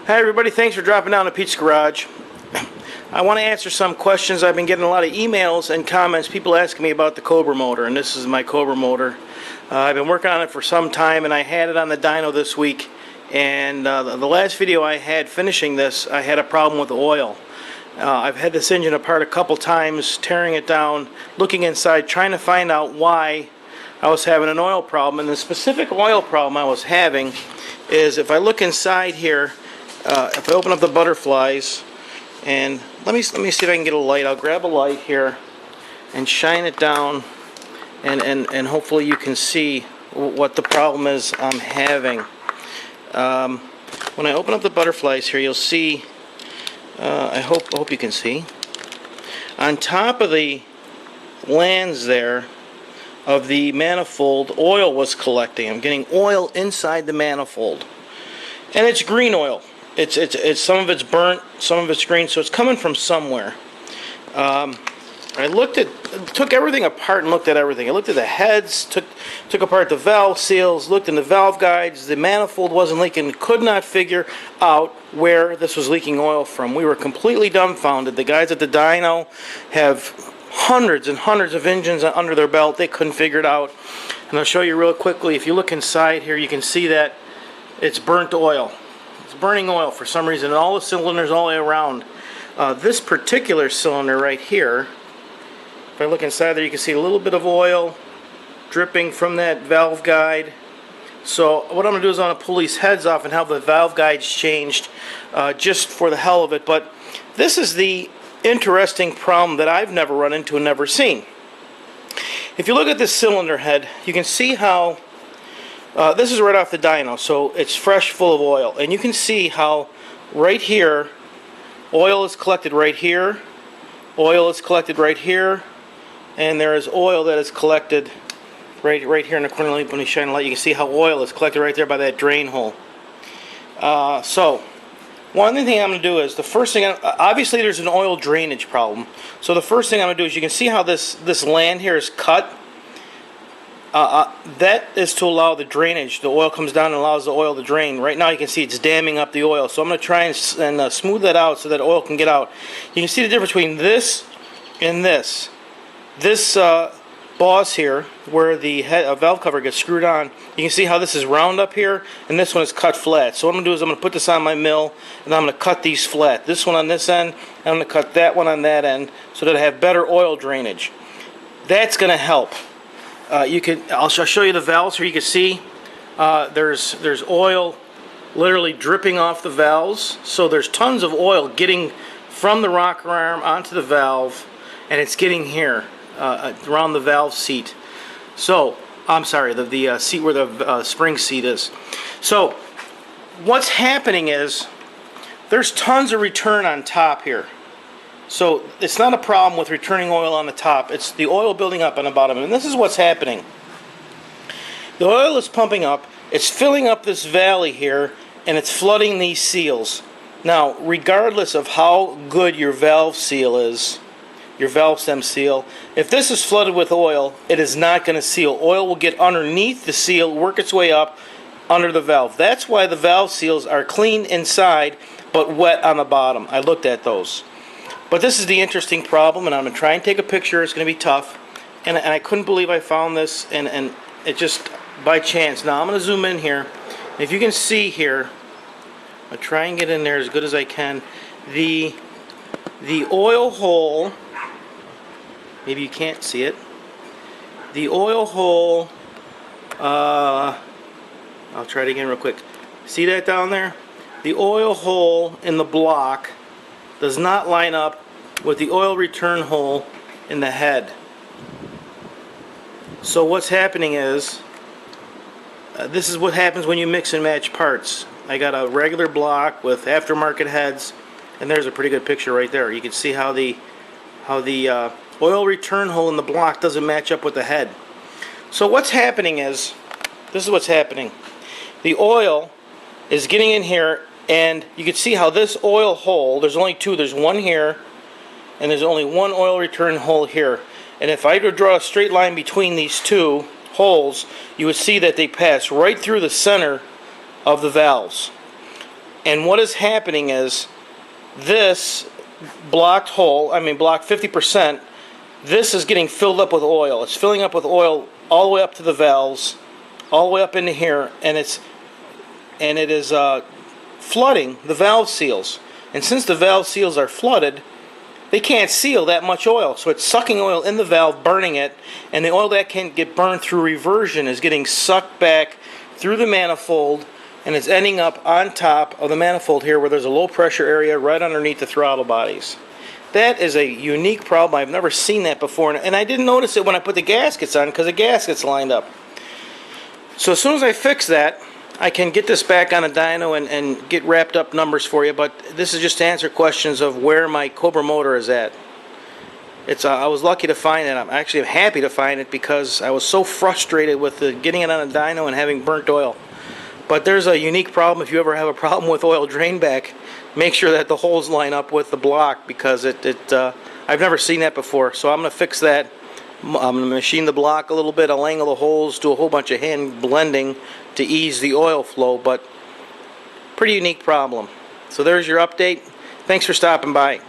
Hi everybody, thanks for dropping down to Pete's Garage. I want to answer some questions. I've been getting a lot of emails and comments, people asking me about the Cobra motor, and this is my Cobra motor. I've been working on it for some time, and I had it on the dyno this week, and the last video I had finishing this, I had a problem with the oil. I've had this engine apart a couple times, tearing it down, looking inside, trying to find out why I was having an oil problem. And the specific oil problem I was having is, if I look inside here, if I open up the butterflies, and let me see if I can get a light. I'll grab a light here and shine it down, and hopefully you can see what the problem is I'm having. When I open up the butterflies here, you'll see, I hope you can see, on top of the lands there of the manifold, oil was collecting. I'm getting oil inside the manifold, and it's green oil. It's some of it's burnt, some of it's green, so it's coming from somewhere. I took everything apart and looked at everything. I looked at the heads, took apart the valve seals, looked in the valve guides. The manifold wasn't leaking. Could not figure out where this was leaking oil from. We were completely dumbfounded. The guys at the dyno have hundreds and hundreds of engines under their belt. They couldn't figure it out. And I'll show you real quickly. If you look inside here, you can see that it's burnt oil. It's burning oil for some reason in all the cylinders all the way around. This particular cylinder right here, if I look inside there, you can see a little bit of oil dripping from that valve guide. So what I'm going to do is I'm going to pull these heads off and have the valve guides changed, just for the hell of it. But this is the interesting problem that I've never run into and never seen. If you look at this cylinder head, you can see how this is right off the dyno, so it's fresh, full of oil, and you can see how right here oil is collected right here, oil is collected right here, and there is oil that is collected right here in the corner. When you shine a light, you can see how oil is collected right there by that drain hole. So one thing I'm going to do is, the first thing, obviously there's an oil drainage problem. So the first thing I'm going to do is, you can see how this land here is cut. That is to allow the drainage. The oil comes down and allows the oil to drain. Right now you can see it's damming up the oil. So I'm going to try and smooth that out so that oil can get out. You can see the difference between this and this. This boss here, where the valve cover gets screwed on, you can see how this is round up here, and this one is cut flat. So what I'm going to do is I'm going to put this on my mill, and I'm going to cut these flat. This one on this end, and I'm going to cut that one on that end, so that I have better oil drainage. That's going to help. I'll show you the valves here. You can see there's oil literally dripping off the valves. So there's tons of oil getting from the rocker arm onto the valve, and it's getting here around the valve seat. So I'm sorry, the seat where the spring seat is. So what's happening is there's tons of return on top here. So it's not a problem with returning oil on the top. It's the oil building up on the bottom. And this is what's happening. The oil is pumping up. It's filling up this valley here, and it's flooding these seals. Now, regardless of how good your valve seal is, your valve stem seal, if this is flooded with oil, it is not going to seal. Oil will get underneath the seal, work its way up under the valve. That's why the valve seals are clean inside but wet on the bottom. I looked at those. But this is the interesting problem, and I'm going to try and take a picture. It's going to be tough. And I couldn't believe I found this, and it just by chance. Now I'm going to zoom in here. If you can see here, I'll try and get in there as good as I can. The oil hole, maybe you can't see it. The oil hole, I'll try it again real quick. See that down there? The oil hole in the block does not line up with the oil return hole in the head. So what's happening is, this is what happens when you mix and match parts. I got a regular block with aftermarket heads, and there's a pretty good picture right there. You can see how the oil return hole in the block doesn't match up with the head. So what's happening is, this is what's happening. The oil is getting in here, and you can see how this oil hole, there's only two. There's one here, and there's only one oil return hole here. And if I were to draw a straight line between these two holes, you would see that they pass right through the center of the valves. And what is happening is this blocked hole, blocked 50%, this is getting filled up with oil. It's filling up with oil all the way up to the valves, all the way up into here, and it is flooding the valve seals. And since the valve seals are flooded, they can't seal that much oil. So it's sucking oil in the valve, burning it, and the oil that can get burned through reversion is getting sucked back through the manifold, and it's ending up on top of the manifold here where there's a low pressure area right underneath the throttle bodies. That is a unique problem. I've never seen that before, and I didn't notice it when I put the gaskets on because the gaskets lined up. So as soon as I fix that, I can get this back on a dyno and get wrapped up numbers for you, but this is just to answer questions of where my Cobra motor is at. I was lucky to find it. I'm actually happy to find it because I was so frustrated with getting it on a dyno and having burnt oil. But there's a unique problem. If you ever have a problem with oil drain back, make sure that the holes line up with the block, because I've never seen that before. So I'm going to fix that. I'm going to machine the block a little bit. I'll angle the holes, do a whole bunch of hand blending to ease the oil flow, but pretty unique problem. So there's your update. Thanks for stopping by.